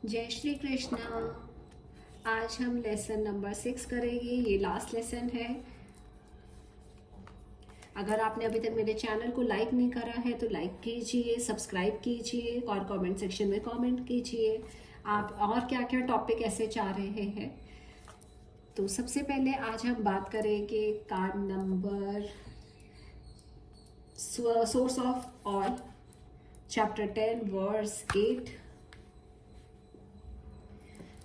जय श्री कृष्णा। आज हम लेसन नंबर 6 करेंगे। ये लास्ट लेसन है। अगर आपने अभी तक मेरे चैनल को लाइक नहीं करा है तो लाइक कीजिए, सब्सक्राइब कीजिए और कमेंट सेक्शन में कमेंट कीजिए आप और क्या क्या टॉपिक ऐसे चाह रहे हैं। तो सबसे पहले आज हम बात करेंगे card number source of all, chapter 10 verse 8।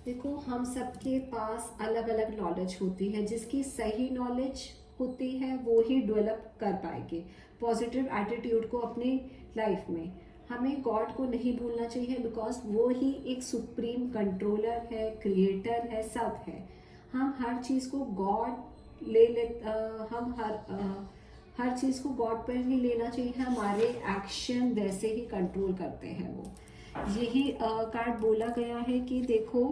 देखो, हम सबके पास अलग अलग नॉलेज होती है। जिसकी सही नॉलेज होती है वो ही डेवलप कर पाएंगे पॉजिटिव एटीट्यूड को अपनी लाइफ में। हमें गॉड को नहीं भूलना चाहिए, बिकॉज वो ही एक सुप्रीम कंट्रोलर है, क्रिएटर है, सब है। हम हर चीज़ को गॉड हम हर चीज़ को गॉड पर ही लेना चाहिए। हमारे एक्शन वैसे ही कंट्रोल करते हैं वो। यही कार्ड बोला गया है कि देखो,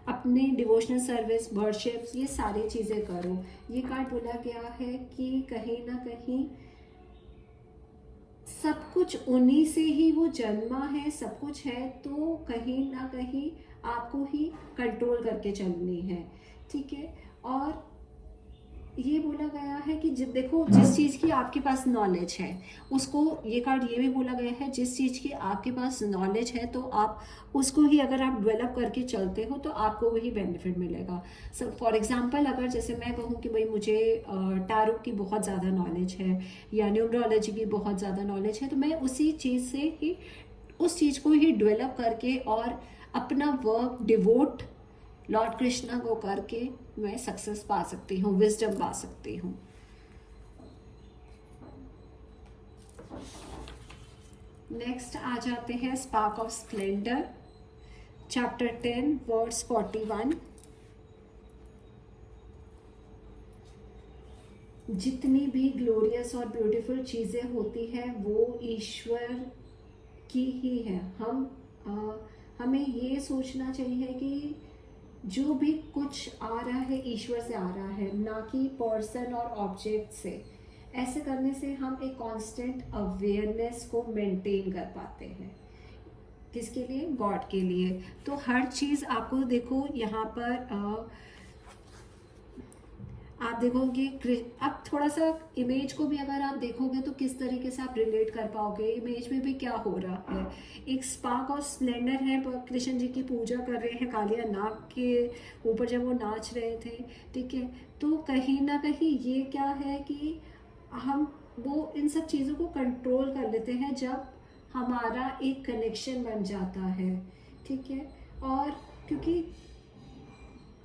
अपने डिवोशनल सर्विस, वर्शिप्स, ये सारी चीज़ें करो। ये कार्ड बोला गया है कि कहीं ना कहीं सब कुछ उन्हीं से ही वो जन्मा है, सब कुछ है, तो कहीं ना कहीं आपको ही कंट्रोल करके चलनी है, ठीक है। और ये बोला गया है कि देखो, जिस चीज़ की आपके पास नॉलेज है उसको, ये कार्ड ये भी बोला गया है जिस चीज़ की आपके पास नॉलेज है तो आप उसको ही अगर आप डेवलप करके चलते हो तो आपको वही बेनिफिट मिलेगा। फॉर एग्जांपल, अगर जैसे मैं कहूँ कि भाई मुझे टैरो की बहुत ज़्यादा नॉलेज है या न्यूमरोलॉजी की बहुत ज़्यादा नॉलेज है, तो मैं उसी चीज़ से ही उस चीज़ को ही डेवलप करके और अपना वर्क डिवोट लॉर्ड कृष्णा को करके मैं सक्सेस पा सकती हूँ, विजडम पा सकती हूँ। नेक्स्ट आ जाते हैं spark of splendour, chapter 10 words 41। जितनी भी ग्लोरियस और ब्यूटीफुल चीज़ें होती हैं वो ईश्वर की ही है। हमें ये सोचना चाहिए कि जो भी कुछ आ रहा है ईश्वर से आ रहा है, ना कि पर्सन और ऑब्जेक्ट से। ऐसे करने से हम एक कांस्टेंट अवेयरनेस को मेंटेन कर पाते हैं। किसके लिए? गॉड के लिए। तो हर चीज़ आपको देखो यहाँ पर आप देखोगे, अब थोड़ा सा इमेज को भी अगर आप देखोगे तो किस तरीके से आप रिलेट कर पाओगे इमेज में भी क्या हो रहा है। एक स्पार्क और स्प्लेंडर है, कृष्ण जी की पूजा कर रहे हैं कालिया नाग के ऊपर जब वो नाच रहे थे, ठीक है। तो कहीं ना कहीं ये क्या है कि हम वो इन सब चीज़ों को कंट्रोल कर लेते हैं जब हमारा एक कनेक्शन बन जाता है, ठीक है। और क्योंकि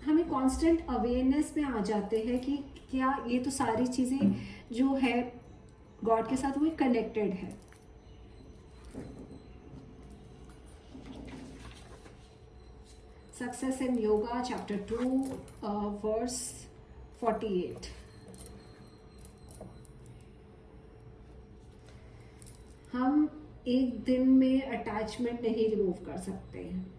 हमें कांस्टेंट अवेयरनेस में आ जाते हैं कि क्या ये तो सारी चीज़ें जो है गॉड के साथ वो कनेक्टेड है। Success in yoga, chapter 2 verse 48। हम एक दिन में अटैचमेंट नहीं रिमूव कर सकते हैं।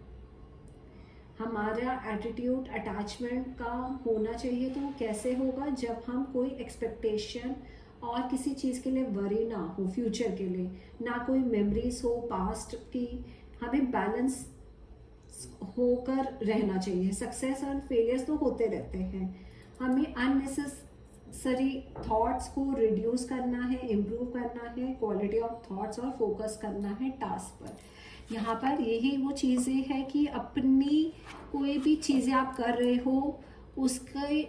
हमारा एटीट्यूड अटैचमेंट का होना चाहिए। तो कैसे होगा? जब हम कोई एक्सपेक्टेशन और किसी चीज़ के लिए वरी ना हो, फ्यूचर के लिए ना कोई मेमोरीज हो पास्ट की। हमें बैलेंस होकर रहना चाहिए। सक्सेस और फेलियर्स तो होते रहते हैं। हमें अननेसेसरी थॉट्स को रिड्यूस करना है, इम्प्रूव करना है क्वालिटी ऑफ थॉट्स और फोकस करना है टास्क पर। यहाँ पर यही वो चीज़ें हैं कि अपनी कोई भी चीज़ें आप कर रहे हो, उसके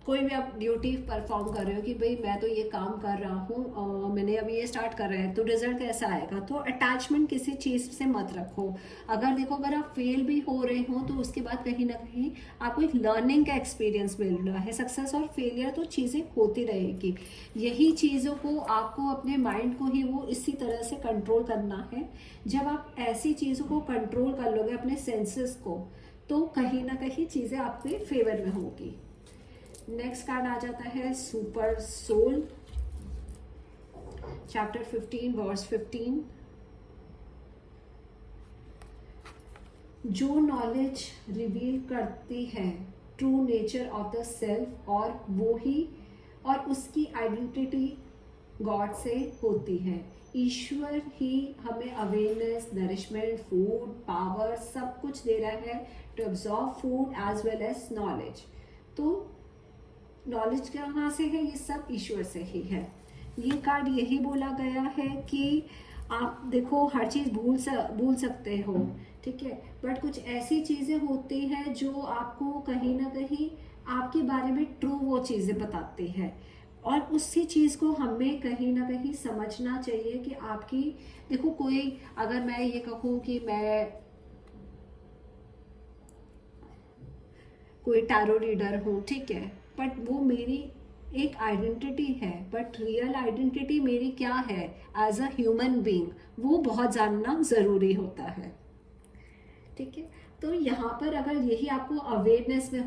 कोई भी आप ड्यूटी परफॉर्म कर रहे हो कि भाई मैं तो ये काम कर रहा हूँ, मैंने अभी ये स्टार्ट कर रहा है तो रिजल्ट कैसा आएगा। तो अटैचमेंट किसी चीज़ से मत रखो। अगर देखो, अगर आप फेल भी हो रहे हो तो उसके बाद कहीं ना कहीं आपको एक लर्निंग का एक्सपीरियंस मिल रहा है। सक्सेस और फेलियर तो चीज़ें होती रहेगी। यही चीज़ों को आपको अपने माइंड को ही वो इसी तरह से कंट्रोल करना है। जब आप ऐसी चीज़ों को कंट्रोल कर लोगे अपने सेंसेस को, तो कहीं ना कहीं चीज़ें आपके फेवर में होगी। नेक्स्ट कार्ड आ जाता है सुपर सोल, चैप्टर 15 वर्स 15। जो नॉलेज रिवील करती है true nature of the self, और वो ही और उसकी आइडेंटिटी गॉड से होती है। ईश्वर ही हमें अवेयरनेस, नरिशमेंट, फूड, पावर सब कुछ दे रहा है to absorb food as well as knowledge. तो नॉलेज कहाँ से है? ये सब ईश्वर से ही है। ये कार्ड यही बोला गया है कि आप देखो हर चीज़ भूल सकते हो, ठीक है, बट कुछ ऐसी चीज़ें होती हैं जो आपको कहीं ना कहीं आपके बारे में ट्रू वो चीज़ें बताती है, और उसी चीज़ को हमें कहीं ना कहीं समझना चाहिए कि आपकी, देखो कोई, अगर मैं ये कहूँ कि मैं कोई टैरो रीडर हूँ, ठीक है, बट वो मेरी एक आइडेंटिटी है, बट रियल आइडेंटिटी मेरी क्या है एज अ ह्यूमन बीइंग, वो बहुत जानना ज़रूरी होता है, ठीक है। तो यहाँ पर अगर यही आपको अवेयरनेस में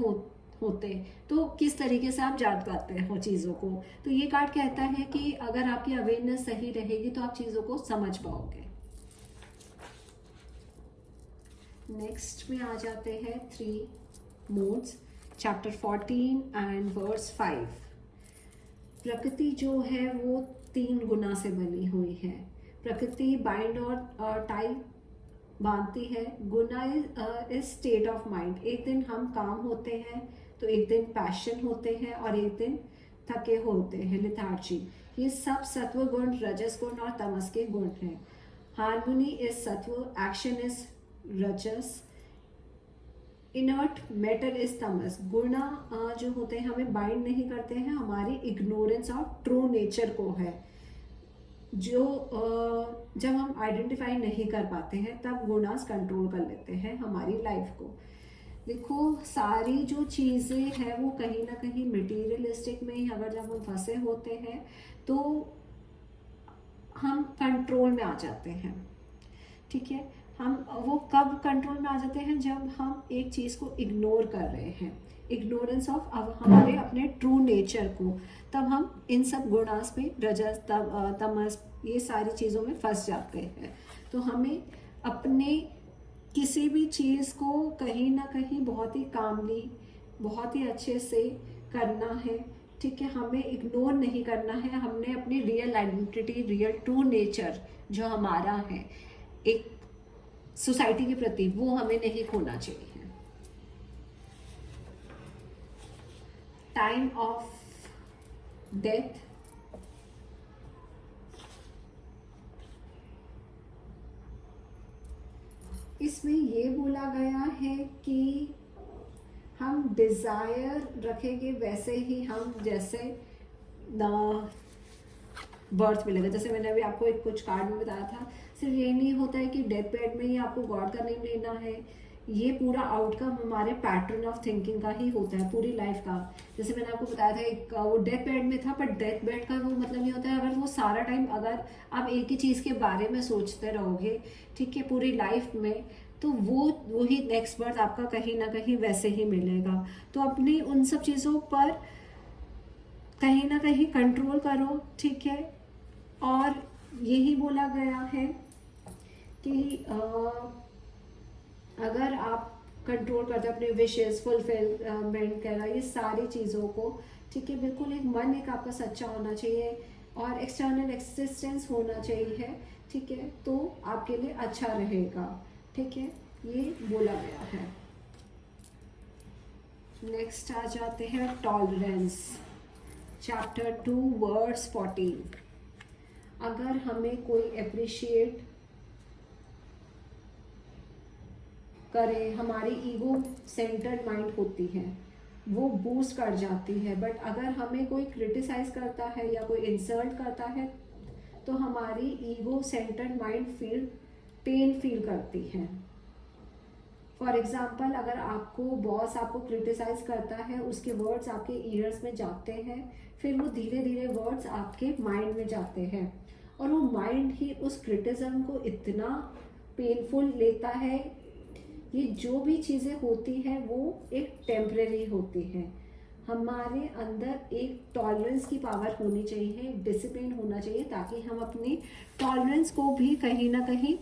होते तो किस तरीके से आप जान पाते हो चीज़ों को। तो ये कार्ड कहता है कि अगर आपकी अवेयरनेस सही रहेगी तो आप चीज़ों को समझ पाओगे। नेक्स्ट में आ जाते हैं 3 मोड्स, चैप्टर 14 एंड वर्स 5। प्रकृति जो है वो 3 गुना से बनी हुई है। प्रकृति बाइंड और टाई बांधती है। गुना इज स्टेट ऑफ माइंड। एक दिन हम काम होते हैं तो एक दिन पैशन होते हैं और एक दिन थके होते हैं, लिथार्जी। ये सब सत्व गुण, रजस गुण और तमस के गुण हैं। Harmony is sattva, action is rajas, inert matter is tamas. गुणा जो होते हैं हमें बाइंड नहीं करते हैं, हमारी इग्नोरेंस ऑफ ट्रू नेचर को है, जो जब हम आइडेंटिफाई नहीं कर पाते हैं तब गुणास कंट्रोल कर लेते हैं हमारी लाइफ को। देखो सारी जो चीज़ें हैं वो कहीं ना कहीं मटेरियलिस्टिक में ही अगर जब हम फंसे होते हैं तो हम कंट्रोल में आ जाते हैं, ठीक है। हम वो कब कंट्रोल में आ जाते हैं? जब हम एक चीज़ को इग्नोर कर रहे हैं, इग्नोरेंस ऑफ हमारे अपने ट्रू नेचर को, तब हम इन सब गुणास में, रजस, तमस, ये सारी चीज़ों में फंस जाते हैं। तो हमें अपने किसी भी चीज़ को कहीं ना कहीं बहुत ही कामली, बहुत ही अच्छे से करना है, ठीक है। हमें इग्नोर नहीं करना है, हमने अपनी real identity, real true nature जो हमारा है एक सोसाइटी के प्रति, वो हमें नहीं खोना चाहिए। टाइम ऑफ डेथ, इसमें ये बोला गया है कि हम डिज़ायर रखेंगे वैसे ही हम, जैसे बर्थ मिलेगा। जैसे मैंने अभी आपको एक कुछ कार्ड में बताया था, सिर्फ ये नहीं होता है कि डेथ बेड में ही आपको गॉड का नेम लेना है, ये पूरा आउटकम हमारे पैटर्न ऑफ थिंकिंग का ही होता है पूरी लाइफ का। जैसे मैंने आपको बताया था एक वो डेथ बेड में था, पर डेथ बेड का वो मतलब नहीं होता है अगर वो सारा टाइम अगर आप एक ही चीज़ के बारे में सोचते रहोगे, ठीक है, पूरी लाइफ में, तो वो ही नेक्स्ट बर्थ आपका कहीं ना कहीं वैसे ही मिलेगा। तो अपनी उन सब चीज़ों पर कहीं ना कहीं कंट्रोल करो, ठीक है। और यही बोला गया है कि अगर आप कंट्रोल करते हो अपने विशेस, फुलफिलमेंट करना, ये सारी चीज़ों को, ठीक है, बिल्कुल एक मन एक आपका सच्चा होना चाहिए और एक्सटर्नल एक्सिस्टेंस होना चाहिए, ठीक है, तो आपके लिए अच्छा रहेगा, ठीक है, ये बोला गया है। नेक्स्ट आ जाते हैं टॉलरेंस, चैप्टर 2 वर्स 14। अगर हमें कोई अप्रिशिएट करे, हमारी ईगो सेंटर्ड माइंड होती है, वो बूस्ट कर जाती है, बट अगर हमें कोई क्रिटिसाइज करता है या कोई इंसल्ट करता है तो हमारी ego centred mind pain feel करती है। फॉर एग्जाम्पल, अगर आपको बॉस आपको क्रिटिसाइज करता है, उसके वर्ड्स आपके ईयर्स में जाते हैं, फिर वो धीरे धीरे वर्ड्स आपके माइंड में जाते हैं और वो माइंड ही उस क्रिटिसिज्म को इतना पेनफुल लेता है। ये जो भी चीज़ें होती हैं वो एक टेम्परेरी होती हैं। हमारे अंदर एक टॉलरेंस की पावर होनी चाहिए, डिसिप्लिन होना चाहिए, ताकि हम अपनी टॉलरेंस को भी कहीं ना कहीं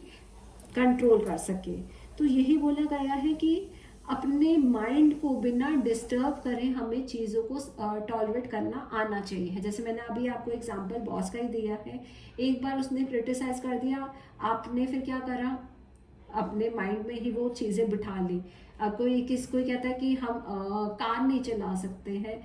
कंट्रोल कर सकें। तो यही बोला गया है कि अपने माइंड को बिना डिस्टर्ब करें हमें चीज़ों को टॉलरेट करना आना चाहिए। जैसे मैंने अभी आपको एग्जांपल बॉस का ही दिया है, एक बार उसने क्रिटिसाइज कर दिया, आपने फिर क्या करा, अपने माइंड में ही वो चीज़ें बिठा ली। कोई कहता है कि हम कार नहीं चला सकते हैं,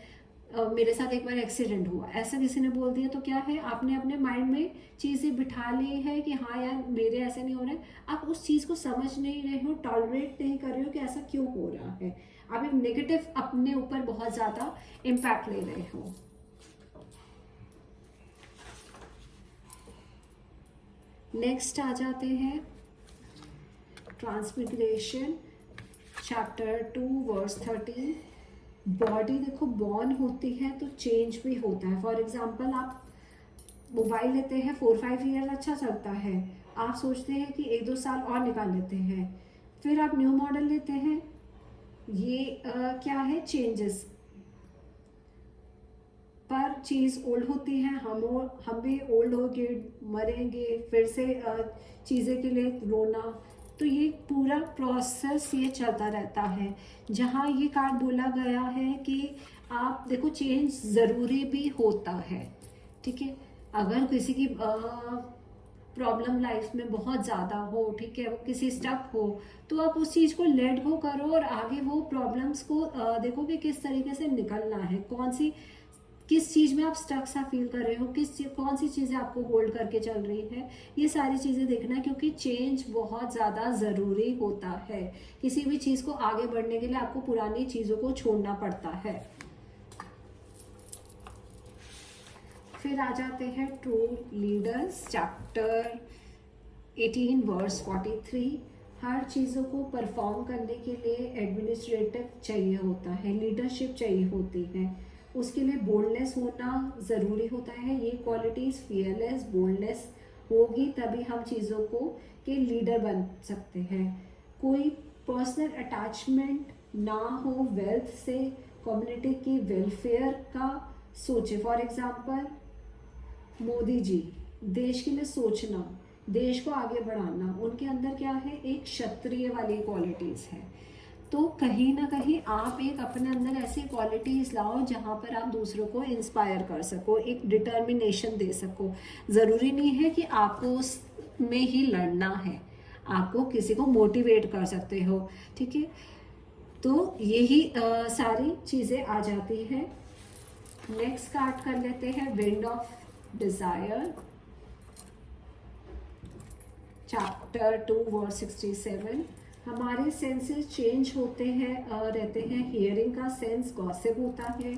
मेरे साथ एक बार एक्सीडेंट हुआ, ऐसा किसी ने बोल दिया, तो क्या है, आपने अपने माइंड में चीज़ें बिठा ली है कि हाँ यार मेरे ऐसे नहीं हो रहा है। आप उस चीज़ को समझ नहीं रहे हो, टॉलरेट नहीं कर रहे हो कि ऐसा क्यों हो रहा है, आप एक नेगेटिव अपने ऊपर बहुत ज़्यादा इम्पैक्ट ले रहे हो। नेक्स्ट आ जाते हैं ट्रांसमिग्रेशन चैप्टर 2 वर्स 13। बॉडी देखो बॉर्न होती है तो चेंज भी होता है। फॉर एग्जांपल आप मोबाइल लेते हैं, 4-5 ईयर अच्छा चलता है, आप सोचते हैं कि 1-2 साल और निकाल लेते हैं, फिर आप न्यू मॉडल लेते हैं, ये क्या है, चेंजेस। पर चीज़ ओल्ड होती है, हम भी ओल्ड होके मरेंगे, फिर से चीज़ें के लिए रोना, तो ये पूरा प्रोसेस ये चलता रहता है। जहाँ ये कार्ड बोला गया है कि आप देखो चेंज ज़रूरी भी होता है, ठीक है। अगर किसी की प्रॉब्लम लाइफ में बहुत ज़्यादा हो, ठीक है, वो किसी स्टक हो, तो आप उस चीज़ को लेट गो करो और आगे वो प्रॉब्लम्स को देखो कि किस तरीके से निकलना है, किस चीज़ में आप स्टक सा फील कर रहे हो, कौन सी चीज़ें आपको होल्ड करके चल रही है, ये सारी चीज़ें देखना है, क्योंकि चेंज बहुत ज़्यादा ज़रूरी होता है। किसी भी चीज़ को आगे बढ़ने के लिए आपको पुरानी चीज़ों को छोड़ना पड़ता है। फिर आ जाते हैं ट्रू लीडर्स चैप्टर 18 वर्स 43। हर चीज़ों को परफॉर्म करने के लिए एडमिनिस्ट्रेटिव चाहिए होता है, लीडरशिप चाहिए होती है, उसके लिए बोल्डनेस होना ज़रूरी होता है। ये क्वालिटीज़ फियरलेस बोल्डनेस होगी तभी हम चीज़ों को के लीडर बन सकते हैं। कोई पर्सनल अटैचमेंट ना हो वेल्थ से, कम्युनिटी की वेलफेयर का सोचे। फॉर एग्जांपल मोदी जी, देश के लिए सोचना, देश को आगे बढ़ाना, उनके अंदर क्या है, एक क्षत्रिय वाली क्वालिटीज़ है। तो कहीं ना कहीं आप एक अपने अंदर ऐसी क्वालिटीज़ लाओ जहाँ पर आप दूसरों को इंस्पायर कर सको, एक डिटर्मिनेशन दे सको। ज़रूरी नहीं है कि आपको उसमें ही लड़ना है, आपको किसी को मोटिवेट कर सकते हो, ठीक है। तो यही सारी चीज़ें आ जाती है। नेक्स्ट कार्ड कर लेते हैं wind of desire chapter 2 verse 67। हमारे सेंसेस चेंज होते हैं रहते हैं। हियरिंग का सेंस गॉसिप होता है,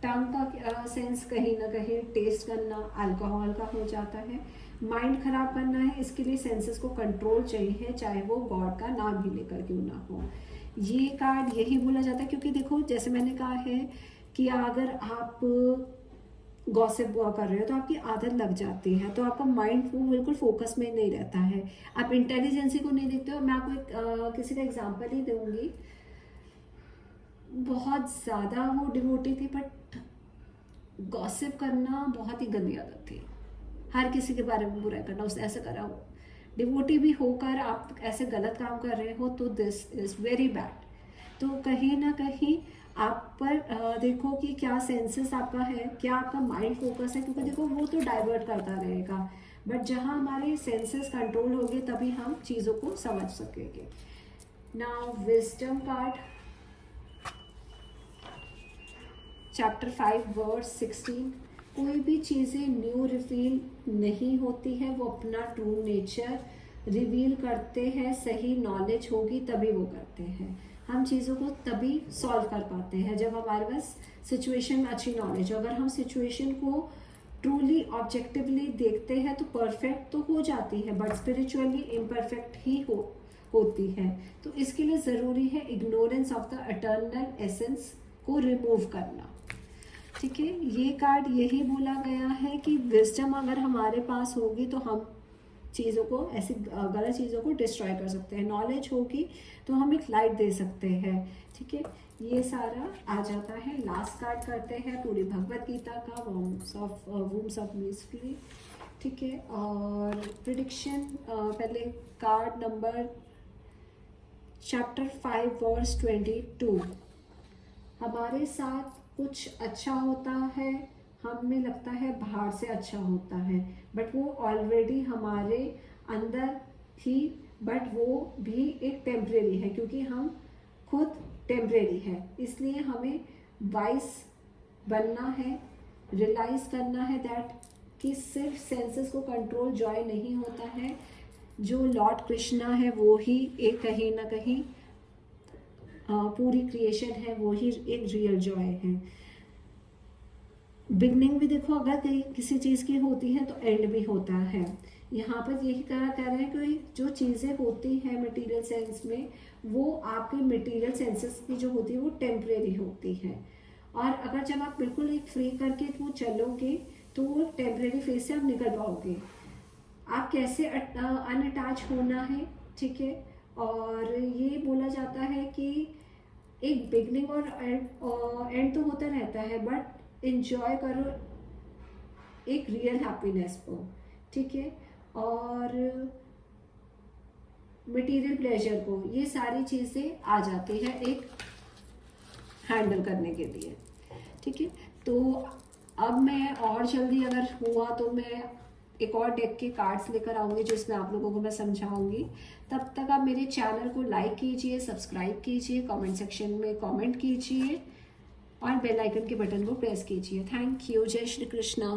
टंग का सेंस कहीं ना कहीं टेस्ट करना अल्कोहल का हो जाता है। माइंड खराब करना है, इसके लिए सेंसेस को कंट्रोल चाहिए, चाहे वो गॉड का नाम ही लेकर क्यों ना हो। ये कार्ड यही बोला जाता है, क्योंकि देखो जैसे मैंने कहा है कि अगर आप गॉसिप कर रहे हो तो आपकी आदत लग जाती है, तो आपका माइंड वो बिल्कुल फोकस में नहीं रहता है, आप इंटेलिजेंसी को नहीं देखते हो। मैं आपको किसी का एग्जांपल ही दूंगी, बहुत ज़्यादा वो डिवोटी थी, बट गॉसिप करना बहुत ही गंदी आदत थी, हर किसी के बारे में बुराई करना, उसने ऐसा करा। वो डिवोटी भी होकर आप ऐसे गलत काम कर रहे हो तो दिस इज़ वेरी बैड। तो कहीं ना कहीं आप पर देखो कि क्या सेंसेस आपका है, क्या आपका माइंड फोकस है, क्योंकि देखो वो तो डाइवर्ट करता रहेगा, बट जहाँ हमारे सेंसेस कंट्रोल होंगे तभी हम चीज़ों को समझ सकेंगे। Now wisdom card chapter 5 verse 16। कोई भी चीज़ें न्यू रिवील नहीं होती है, वो अपना ट्रू नेचर रिवील करते हैं। सही नॉलेज होगी तभी वो करते हैं। हम चीज़ों को तभी सॉल्व कर पाते हैं जब हमारे पास सिचुएशन में अच्छी नॉलेज हो। अगर हम सिचुएशन को ट्रूली ऑब्जेक्टिवली देखते हैं तो परफेक्ट तो हो जाती है, बट स्पिरिचुअली इम्परफेक्ट ही होती है। तो इसके लिए ज़रूरी है ignorance of the eternal essence को रिमूव करना, ठीक है। ये कार्ड यही बोला गया है कि विजडम अगर हमारे पास होगी तो हम चीज़ों को, ऐसी गलत चीज़ों को डिस्ट्रॉय कर सकते हैं। नॉलेज होगी तो हम एक लाइट दे सकते हैं, ठीक है। ये सारा आ जाता है। लास्ट कार्ड करते हैं पूरी भगवत गीता का, वूम्स ऑफ मिस्ट्री, ठीक है। और प्रिडिक्शन पहले कार्ड नंबर चैप्टर 5 वर्स 22। हमारे साथ कुछ अच्छा होता है, हमें लगता है बाहर से अच्छा होता है, बट वो ऑलरेडी हमारे अंदर ही, बट वो भी एक टेम्परेरी है, क्योंकि हम खुद टेम्परेरी है। इसलिए हमें वाइस बनना है, रियलाइज करना है दैट कि सिर्फ सेंसेस को कंट्रोल जॉय नहीं होता है। जो लॉर्ड कृष्णा है वो ही एक कहीं ना कहीं पूरी क्रिएशन है, वो ही एक रियल जॉय है। बिगनिंग भी देखो अगर किसी चीज़ की होती है तो एंड भी होता है। यहाँ पर यही कह रहे हैं कि जो चीज़ें होती हैं मटेरियल सेंस में, वो आपके मटेरियल सेंसेस की जो होती है वो टेम्परेरी होती है। और अगर जब आप बिल्कुल एक फ्री करके वो चलोगे तो वो टेम्परेरी फेज से आप निकल पाओगे। आप कैसे अनअटैच होना है, ठीक है। और ये बोला जाता है कि एक बिगनिंग और एंड तो होता रहता है, बट एंजॉय करो एक रियल हैप्पीनेस को, ठीक है। और मटेरियल प्लेजर को, ये सारी चीज़ें आ जाती है एक हैंडल करने के लिए, ठीक है। तो अब मैं और जल्दी अगर हुआ तो मैं एक और डेक के कार्ड्स लेकर आऊँगी जिसमें आप लोगों को मैं समझाऊंगी। तब तक आप मेरे चैनल को लाइक कीजिए, सब्सक्राइब कीजिए, कमेंट सेक्शन में कमेंट कीजिए और बेल आइकन के बटन को प्रेस कीजिए। Thank you. जय श्री कृष्णा।